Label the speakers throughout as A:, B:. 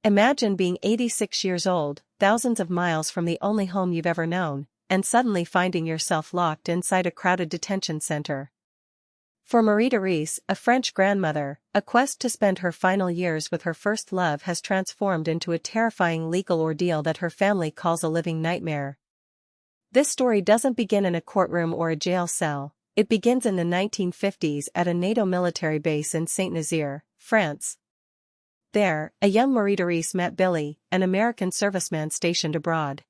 A: Imagine being 86 years old, thousands of miles from the only home you've ever known, and suddenly finding yourself locked inside a crowded detention center. For Marie-Therese, a French grandmother, a quest to spend her final years with her first love has transformed into a terrifying legal ordeal that her family calls a living nightmare. This story doesn't begin in a courtroom or a jail cell. It begins in the 1950s at a NATO military base in Saint-Nazaire, France. There, a young Marie-Therese met Billy, an American serviceman stationed abroad.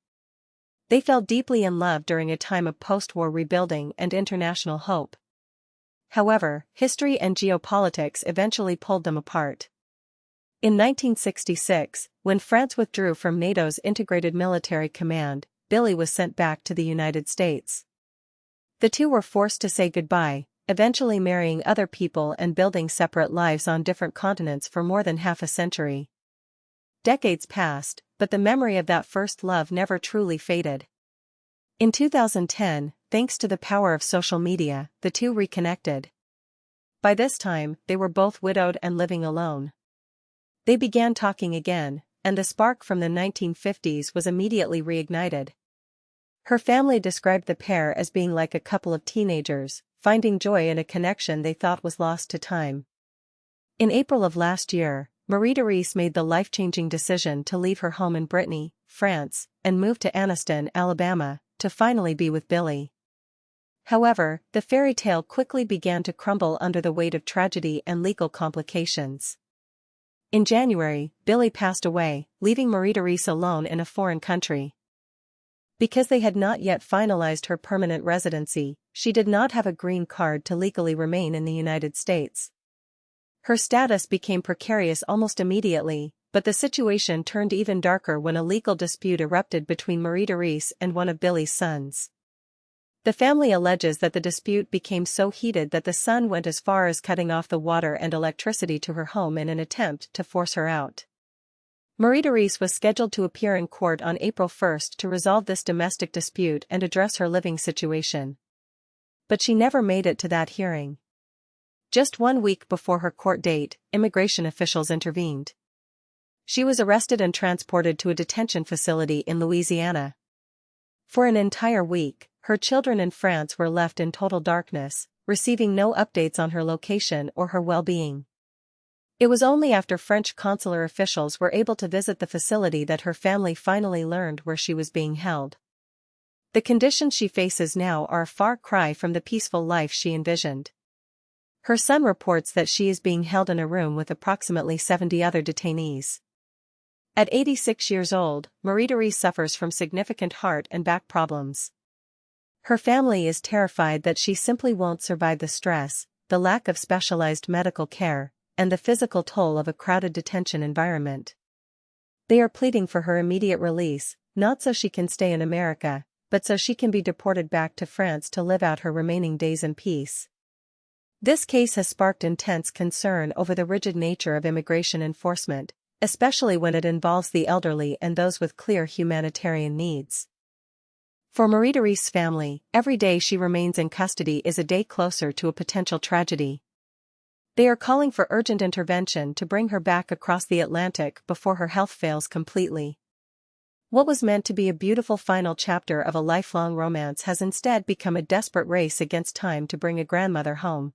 A: They fell deeply in love during a time of post-war rebuilding and international hope. However, history and geopolitics eventually pulled them apart. In 1966, when France withdrew from NATO's integrated military command, Billy was sent back to the United States. The two were forced to say goodbye, eventually marrying other people and building separate lives on different continents for more than half a century. Decades passed, but the memory of that first love never truly faded. In 2010, thanks to the power of social media, the two reconnected. By this time, they were both widowed and living alone. They began talking again, and the spark from the 1950s was immediately reignited. Her family described the pair as being like a couple of teenagers, finding joy in a connection they thought was lost to time. In April of last year, Marie-Therese made the life-changing decision to leave her home in Brittany, France, and move to Anniston, Alabama, to finally be with Billy. However, the fairy tale quickly began to crumble under the weight of tragedy and legal complications. In January, Billy passed away, leaving Marie-Therese alone in a foreign country. Because they had not yet finalized her permanent residency, she did not have a green card to legally remain in the United States. Her status became precarious almost immediately, but the situation turned even darker when a legal dispute erupted between Marie-Therese and one of Billy's sons. The family alleges that the dispute became so heated that the son went as far as cutting off the water and electricity to her home in an attempt to force her out. Marie-Therese was scheduled to appear in court on April 1 to resolve this domestic dispute and address her living situation. But she never made it to that hearing. Just 1 week before her court date, immigration officials intervened. She was arrested and transported to a detention facility in Louisiana. For an entire week, her children in France were left in total darkness, receiving no updates on her location or her well-being. It was only after French consular officials were able to visit the facility that her family finally learned where she was being held. The conditions she faces now are a far cry from the peaceful life she envisioned. Her son reports that she is being held in a room with approximately 70 other detainees. At 86 years old, Marie-Therese suffers from significant heart and back problems. Her family is terrified that she simply won't survive the stress, the lack of specialized medical care, and the physical toll of a crowded detention environment. They are pleading for her immediate release, not so she can stay in America, but so she can be deported back to France to live out her remaining days in peace. This case has sparked intense concern over the rigid nature of immigration enforcement, especially when it involves the elderly and those with clear humanitarian needs. For Marie-Therese's family, every day she remains in custody is a day closer to a potential tragedy. They are calling for urgent intervention to bring her back across the Atlantic before her health fails completely. What was meant to be a beautiful final chapter of a lifelong romance has instead become a desperate race against time to bring a grandmother home.